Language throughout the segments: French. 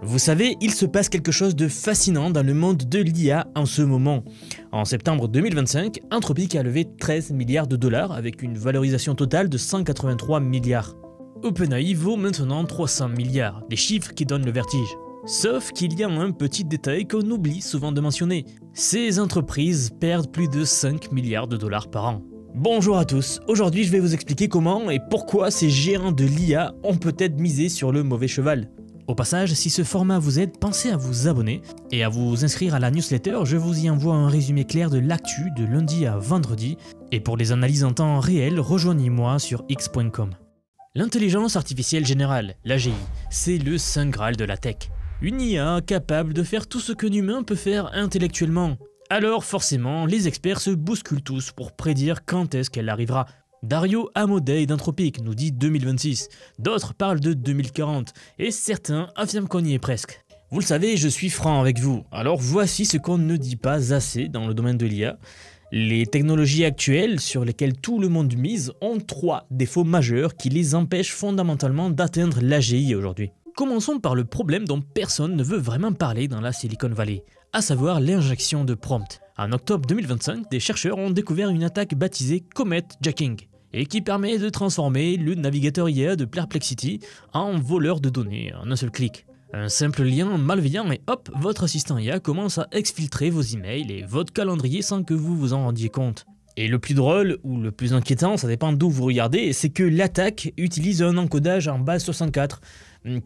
Vous savez, il se passe quelque chose de fascinant dans le monde de l'IA en ce moment. En septembre 2025, Anthropic a levé 13 milliards de dollars avec une valorisation totale de 183 milliards. OpenAI vaut maintenant 300 milliards, des chiffres qui donnent le vertige. Sauf qu'il y a un petit détail qu'on oublie souvent de mentionner. Ces entreprises perdent plus de 5 milliards de dollars par an. Bonjour à tous, aujourd'hui je vais vous expliquer comment et pourquoi ces géants de l'IA ont peut-être misé sur le mauvais cheval. Au passage, si ce format vous aide, pensez à vous abonner et à vous inscrire à la newsletter, je vous y envoie un résumé clair de l'actu de lundi à vendredi. Et pour les analyses en temps réel, rejoignez-moi sur x.com. L'intelligence artificielle générale, l'AGI, c'est le saint graal de la tech. Une IA capable de faire tout ce qu'un humain peut faire intellectuellement. Alors forcément, les experts se bousculent tous pour prédire quand est-ce qu'elle arrivera. Dario Amodei d'Anthropic nous dit 2026, d'autres parlent de 2040, et certains affirment qu'on y est presque. Vous le savez, je suis franc avec vous, alors voici ce qu'on ne dit pas assez dans le domaine de l'IA. Les technologies actuelles sur lesquelles tout le monde mise ont 3 défauts majeurs qui les empêchent fondamentalement d'atteindre l'AGI aujourd'hui. Commençons par le problème dont personne ne veut vraiment parler dans la Silicon Valley, à savoir l'injection de prompts. En octobre 2025, des chercheurs ont découvert une attaque baptisée Comet Jacking, et qui permet de transformer le navigateur IA de Perplexity en voleur de données en un seul clic. Un simple lien malveillant et hop, votre assistant IA commence à exfiltrer vos emails et votre calendrier sans que vous vous en rendiez compte. Et le plus drôle, ou le plus inquiétant, ça dépend d'où vous regardez, c'est que l'attaque utilise un encodage en base 64,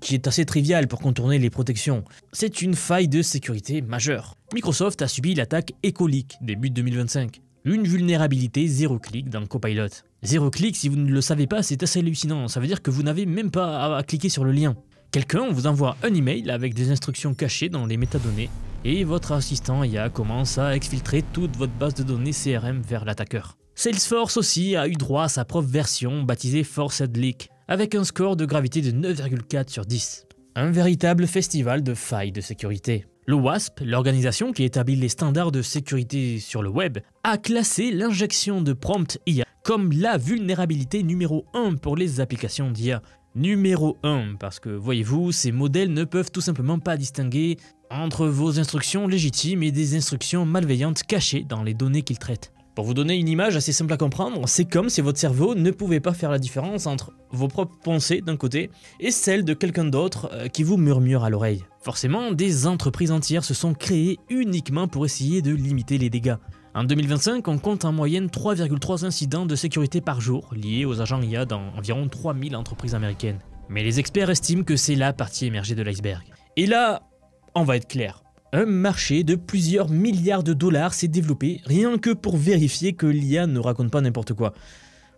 qui est assez trivial pour contourner les protections. C'est une faille de sécurité majeure. Microsoft a subi l'attaque EchoLeak début 2025, une vulnérabilité 0 clic dans Copilot. 0 clic, si vous ne le savez pas, c'est assez hallucinant, ça veut dire que vous n'avez même pas à cliquer sur le lien. Quelqu'un vous envoie un email avec des instructions cachées dans les métadonnées, et votre assistant IA commence à exfiltrer toute votre base de données CRM vers l'attaqueur. Salesforce aussi a eu droit à sa propre version baptisée Forced Leak, avec un score de gravité de 9,4 sur 10. Un véritable festival de failles de sécurité. Le WASP, l'organisation qui établit les standards de sécurité sur le web, a classé l'injection de prompt IA comme la vulnérabilité numéro 1 pour les applications d'IA. Numéro 1, parce que voyez-vous, ces modèles ne peuvent tout simplement pas distinguer entre vos instructions légitimes et des instructions malveillantes cachées dans les données qu'ils traitent. Pour vous donner une image assez simple à comprendre, c'est comme si votre cerveau ne pouvait pas faire la différence entre vos propres pensées d'un côté et celles de quelqu'un d'autre qui vous murmure à l'oreille. Forcément, des entreprises entières se sont créées uniquement pour essayer de limiter les dégâts. En 2025, on compte en moyenne 3,3 incidents de sécurité par jour liés aux agents IA dans environ 3000 entreprises américaines. Mais les experts estiment que c'est la partie émergée de l'iceberg. Et là, on va être clair. Un marché de plusieurs milliards de dollars s'est développé rien que pour vérifier que l'IA ne raconte pas n'importe quoi.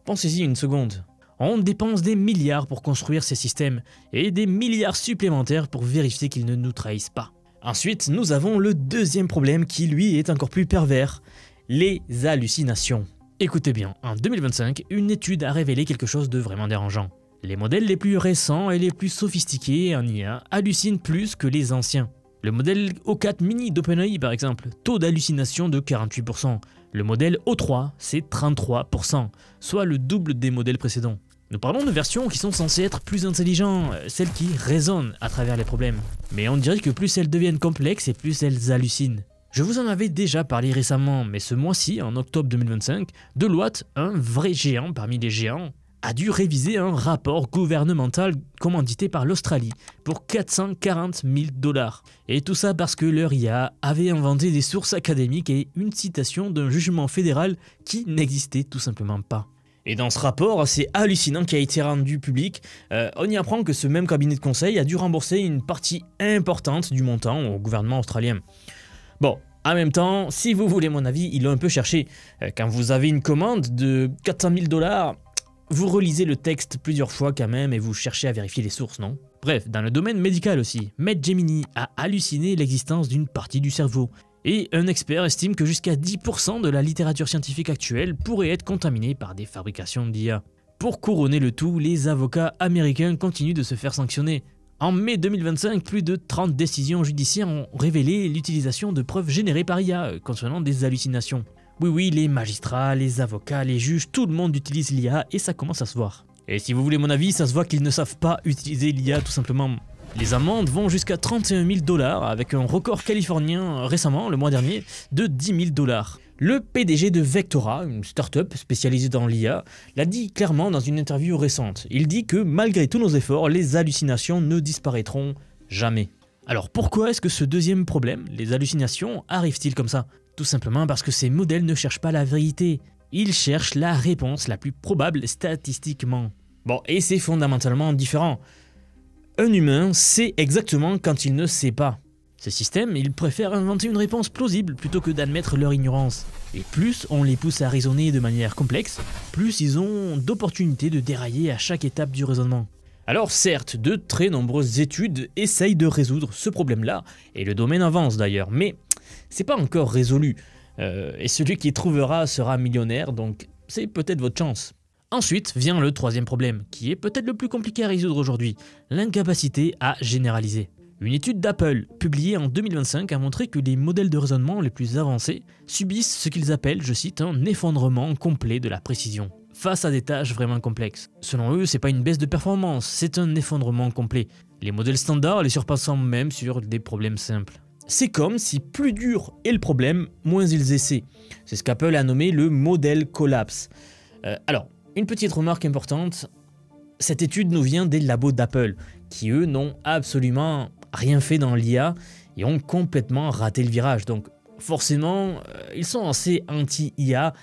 Pensez-y une seconde. On dépense des milliards pour construire ces systèmes et des milliards supplémentaires pour vérifier qu'ils ne nous trahissent pas. Ensuite, nous avons le deuxième problème qui lui est encore plus pervers, les hallucinations. Écoutez bien, en 2025, une étude a révélé quelque chose de vraiment dérangeant. Les modèles les plus récents et les plus sophistiqués en IA hallucinent plus que les anciens. Le modèle O4 mini d'OpenAI par exemple, taux d'hallucination de 48%. Le modèle O3, c'est 33%, soit le double des modèles précédents. Nous parlons de versions qui sont censées être plus intelligentes, celles qui raisonnent à travers les problèmes. Mais on dirait que plus elles deviennent complexes et plus elles hallucinent. Je vous en avais déjà parlé récemment, mais ce mois-ci, en octobre 2025, Deloitte, un vrai géant parmi les géants, a dû réviser un rapport gouvernemental commandité par l'Australie pour 440 000 $. Et tout ça parce que leur IA avait inventé des sources académiques et une citation d'un jugement fédéral qui n'existait tout simplement pas. Et dans ce rapport assez hallucinant qui a été rendu public, on y apprend que ce même cabinet de conseil a dû rembourser une partie importante du montant au gouvernement australien. Bon, en même temps, si vous voulez mon avis, ils l'ont un peu cherché. Quand vous avez une commande de 400 000 $, vous relisez le texte plusieurs fois quand même et vous cherchez à vérifier les sources, non? Bref, dans le domaine médical aussi, MedGemini a halluciné l'existence d'une partie du cerveau. Et un expert estime que jusqu'à 10% de la littérature scientifique actuelle pourrait être contaminée par des fabrications d'IA. Pour couronner le tout, les avocats américains continuent de se faire sanctionner. En mai 2025, plus de 30 décisions judiciaires ont révélé l'utilisation de preuves générées par IA concernant des hallucinations. Oui, les magistrats, les avocats, les juges, tout le monde utilise l'IA et ça commence à se voir. Et si vous voulez mon avis, ça se voit qu'ils ne savent pas utiliser l'IA tout simplement. Les amendes vont jusqu'à 31 000 $, avec un record californien récemment, le mois dernier, de 10 000 $. Le PDG de Vectora, une start-up spécialisée dans l'IA, l'a dit clairement dans une interview récente. Il dit que malgré tous nos efforts, les hallucinations ne disparaîtront jamais. Alors pourquoi est-ce que ce deuxième problème, les hallucinations, arrive-t-il comme ça? Tout simplement parce que ces modèles ne cherchent pas la vérité. Ils cherchent la réponse la plus probable statistiquement. Bon, et c'est fondamentalement différent. Un humain sait exactement quand il ne sait pas. Ces systèmes, ils préfèrent inventer une réponse plausible plutôt que d'admettre leur ignorance. Et plus on les pousse à raisonner de manière complexe, plus ils ont d'opportunités de dérailler à chaque étape du raisonnement. Alors certes, de très nombreuses études essayent de résoudre ce problème-là, et le domaine avance d'ailleurs, mais c'est pas encore résolu. Et celui qui trouvera sera millionnaire, donc c'est peut-être votre chance. Ensuite vient le troisième problème, qui est peut-être le plus compliqué à résoudre aujourd'hui, l'incapacité à généraliser. Une étude d'Apple, publiée en 2025, a montré que les modèles de raisonnement les plus avancés subissent ce qu'ils appellent, je cite, un effondrement complet de la précision, face à des tâches vraiment complexes. Selon eux, c'est pas une baisse de performance, c'est un effondrement complet. Les modèles standards les surpassant même sur des problèmes simples. C'est comme si plus dur est le problème, moins ils essaient. C'est ce qu'Apple a nommé le modèle collapse. Alors, une petite remarque importante, cette étude nous vient des labos d'Apple, qui eux n'ont absolument rien fait dans l'IA et ont complètement raté le virage. Donc forcément, ils sont assez anti-IA,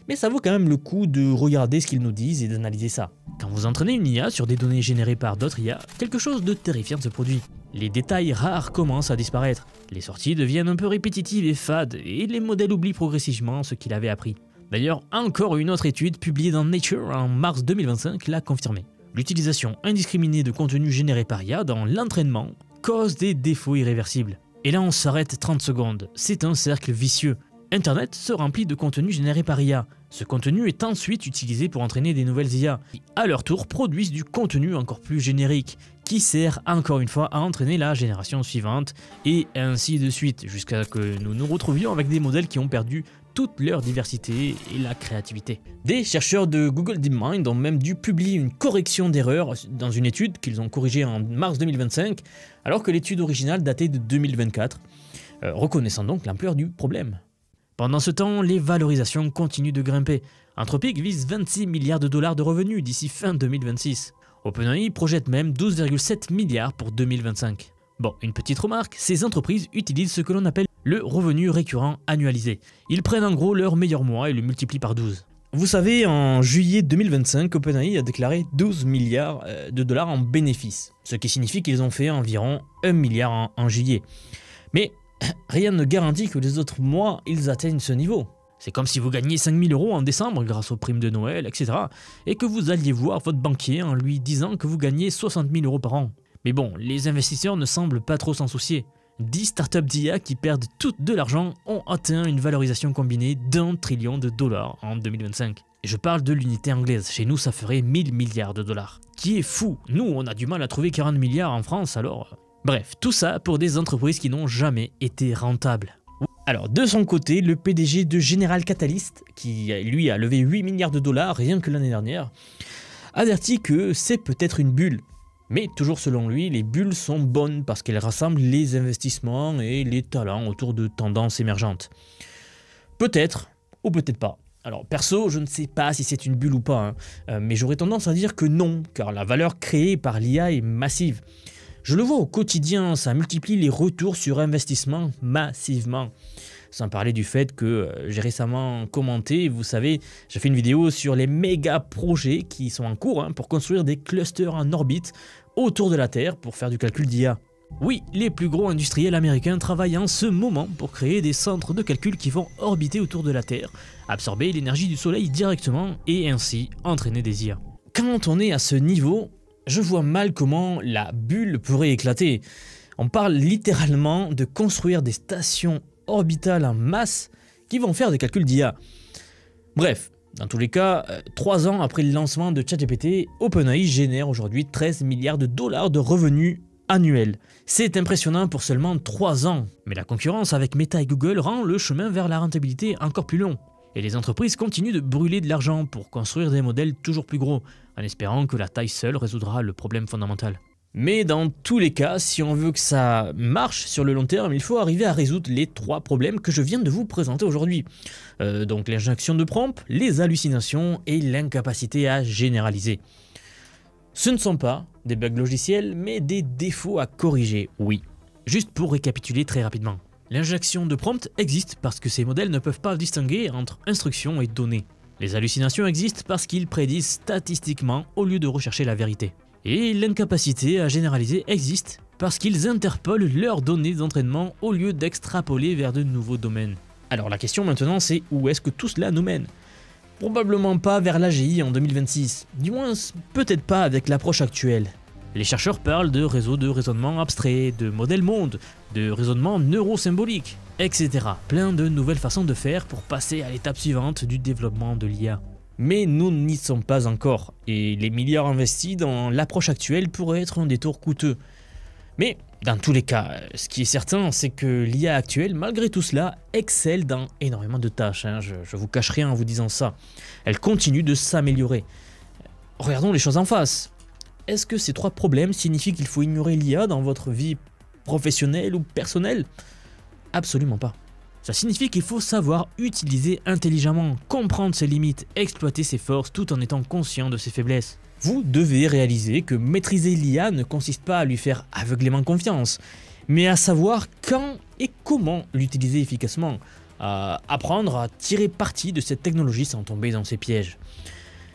mais ça vaut quand même le coup de regarder ce qu'ils nous disent et d'analyser ça. Quand vous entraînez une IA sur des données générées par d'autres IA, quelque chose de terrifiant se produit. Les détails rares commencent à disparaître, les sorties deviennent un peu répétitives et fades, et les modèles oublient progressivement ce qu'ils avaient appris. D'ailleurs, encore une autre étude publiée dans Nature en mars 2025 l'a confirmé. L'utilisation indiscriminée de contenu généré par IA dans l'entraînement cause des défauts irréversibles. Et là on s'arrête 30 secondes, c'est un cercle vicieux. Internet se remplit de contenu généré par IA. Ce contenu est ensuite utilisé pour entraîner des nouvelles IA, qui à leur tour produisent du contenu encore plus générique, qui sert encore une fois à entraîner la génération suivante, et ainsi de suite, jusqu'à ce que nous nous retrouvions avec des modèles qui ont perdu toute leur diversité et la créativité. Des chercheurs de Google DeepMind ont même dû publier une correction d'erreur dans une étude qu'ils ont corrigée en mars 2025, alors que l'étude originale datait de 2024, reconnaissant donc l'ampleur du problème. Pendant ce temps, les valorisations continuent de grimper. Anthropic vise 26 milliards de dollars de revenus d'ici fin 2026. OpenAI projette même 12,7 milliards pour 2025. Bon, une petite remarque, ces entreprises utilisent ce que l'on appelle le revenu récurrent annualisé. Ils prennent en gros leur meilleur mois et le multiplient par 12. Vous savez, en juillet 2025, OpenAI a déclaré 12 milliards de dollars en bénéfices, ce qui signifie qu'ils ont fait environ 1 milliard en juillet. Mais rien ne garantit que les autres mois, ils atteignent ce niveau. C'est comme si vous gagniez 5 000 € en décembre grâce aux primes de Noël, etc. et que vous alliez voir votre banquier en lui disant que vous gagnez 60 000 € par an. Mais bon, les investisseurs ne semblent pas trop s'en soucier. 10 startups d'IA qui perdent toutes de l'argent ont atteint une valorisation combinée d'1 trillion de dollars en 2025. Et je parle de l'unité anglaise, chez nous ça ferait 1000 milliards de dollars. Qui est fou, nous on a du mal à trouver 40 milliards en France alors... Bref, tout ça pour des entreprises qui n'ont jamais été rentables. Alors de son côté, le PDG de General Catalyst, qui lui a levé 8 milliards de dollars rien que l'année dernière, avertit que c'est peut-être une bulle. Mais toujours selon lui, les bulles sont bonnes parce qu'elles rassemblent les investissements et les talents autour de tendances émergentes. Peut-être, ou peut-être pas. Alors perso, je ne sais pas si c'est une bulle ou pas, mais j'aurais tendance à dire que non, car la valeur créée par l'IA est massive. Je le vois au quotidien, ça multiplie les retours sur investissement massivement. Sans parler du fait que j'ai récemment commenté, vous savez, j'ai fait une vidéo sur les méga projets qui sont en cours pour construire des clusters en orbite autour de la Terre pour faire du calcul d'IA. Oui, les plus gros industriels américains travaillent en ce moment pour créer des centres de calcul qui vont orbiter autour de la Terre, absorber l'énergie du soleil directement et ainsi entraîner des IA. Quand on est à ce niveau, je vois mal comment la bulle pourrait éclater. On parle littéralement de construire des stations orbitales en masse qui vont faire des calculs d'IA. Bref, dans tous les cas, 3 ans après le lancement de ChatGPT, OpenAI génère aujourd'hui 13 milliards de dollars de revenus annuels. C'est impressionnant pour seulement 3 ans, mais la concurrence avec Meta et Google rend le chemin vers la rentabilité encore plus long. Et les entreprises continuent de brûler de l'argent pour construire des modèles toujours plus gros, en espérant que la taille seule résoudra le problème fondamental. Mais dans tous les cas, si on veut que ça marche sur le long terme, il faut arriver à résoudre les 3 problèmes que je viens de vous présenter aujourd'hui. Donc l'injection de prompts, les hallucinations et l'incapacité à généraliser. Ce ne sont pas des bugs logiciels, mais des défauts à corriger, oui. Juste pour récapituler très rapidement. L'injection de prompt existe parce que ces modèles ne peuvent pas distinguer entre instructions et données. Les hallucinations existent parce qu'ils prédisent statistiquement au lieu de rechercher la vérité. Et l'incapacité à généraliser existe parce qu'ils interpolent leurs données d'entraînement au lieu d'extrapoler vers de nouveaux domaines. Alors la question maintenant c'est où est-ce que tout cela nous mène? Probablement pas vers l'AGI en 2026, du moins peut-être pas avec l'approche actuelle. Les chercheurs parlent de réseaux de raisonnement abstrait, de modèles monde, de raisonnement neurosymbolique, etc. Plein de nouvelles façons de faire pour passer à l'étape suivante du développement de l'IA. Mais nous n'y sommes pas encore, et les milliards investis dans l'approche actuelle pourraient être un détour coûteux. Mais dans tous les cas, ce qui est certain, c'est que l'IA actuelle, malgré tout cela, excelle dans énormément de tâches. Je vous cache rien en vous disant ça. Elle continue de s'améliorer. Regardons les choses en face. Est-ce que ces 3 problèmes signifient qu'il faut ignorer l'IA dans votre vie professionnelle ou personnelle? Absolument pas. Ça signifie qu'il faut savoir utiliser intelligemment, comprendre ses limites, exploiter ses forces tout en étant conscient de ses faiblesses. Vous devez réaliser que maîtriser l'IA ne consiste pas à lui faire aveuglément confiance, mais à savoir quand et comment l'utiliser efficacement, à apprendre à tirer parti de cette technologie sans tomber dans ses pièges.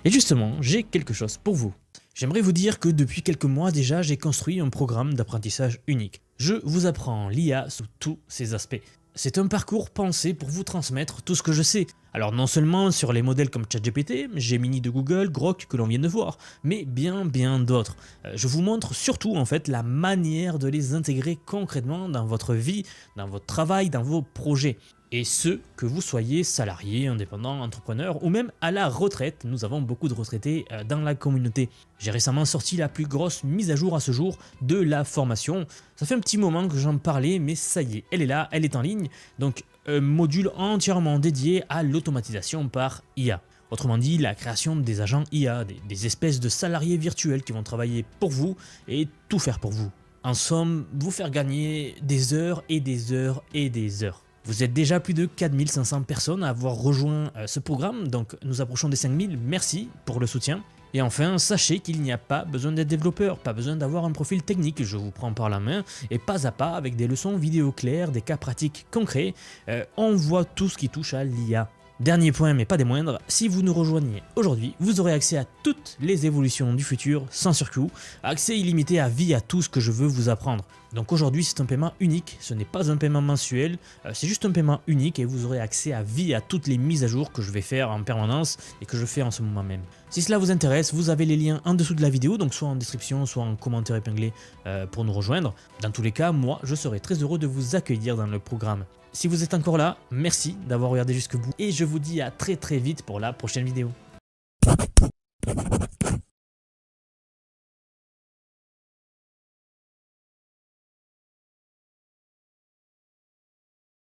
Et justement, j'ai quelque chose pour vous. J'aimerais vous dire que depuis quelques mois déjà, j'ai construit un programme d'apprentissage unique. Je vous apprends l'IA sous tous ses aspects. C'est un parcours pensé pour vous transmettre tout ce que je sais. Alors non seulement sur les modèles comme ChatGPT, Gemini de Google, Grok que l'on vient de voir, mais bien d'autres. Je vous montre surtout en fait la manière de les intégrer concrètement dans votre vie, dans votre travail, dans vos projets. Et ce, que vous soyez salarié, indépendant, entrepreneur ou même à la retraite, nous avons beaucoup de retraités dans la communauté. J'ai récemment sorti la plus grosse mise à jour à ce jour de la formation. Ça fait un petit moment que j'en parlais, mais ça y est, elle est là, elle est en ligne. Donc un module entièrement dédié à l'automatisation par IA. Autrement dit, la création des agents IA, des espèces de salariés virtuels qui vont travailler pour vous et tout faire pour vous. En somme, vous faire gagner des heures et des heures et des heures. Vous êtes déjà plus de 4500 personnes à avoir rejoint ce programme, donc nous approchons des 5000, merci pour le soutien. Et enfin, sachez qu'il n'y a pas besoin d'être développeur, pas besoin d'avoir un profil technique, je vous prends par la main, et pas à pas, avec des leçons vidéo claires, des cas pratiques concrets, on voit tout ce qui touche à l'IA. Dernier point, mais pas des moindres, si vous nous rejoignez aujourd'hui, vous aurez accès à toutes les évolutions du futur sans surcoût, accès illimité à vie à tout ce que je veux vous apprendre. Donc aujourd'hui c'est un paiement unique, ce n'est pas un paiement mensuel, c'est juste un paiement unique et vous aurez accès à vie à toutes les mises à jour que je vais faire en permanence et que je fais en ce moment même. Si cela vous intéresse, vous avez les liens en dessous de la vidéo, donc soit en description, soit en commentaire épinglé pour nous rejoindre. Dans tous les cas, moi je serai très heureux de vous accueillir dans le programme. Si vous êtes encore là, merci d'avoir regardé jusqu'au bout et je vous dis à très vite pour la prochaine vidéo.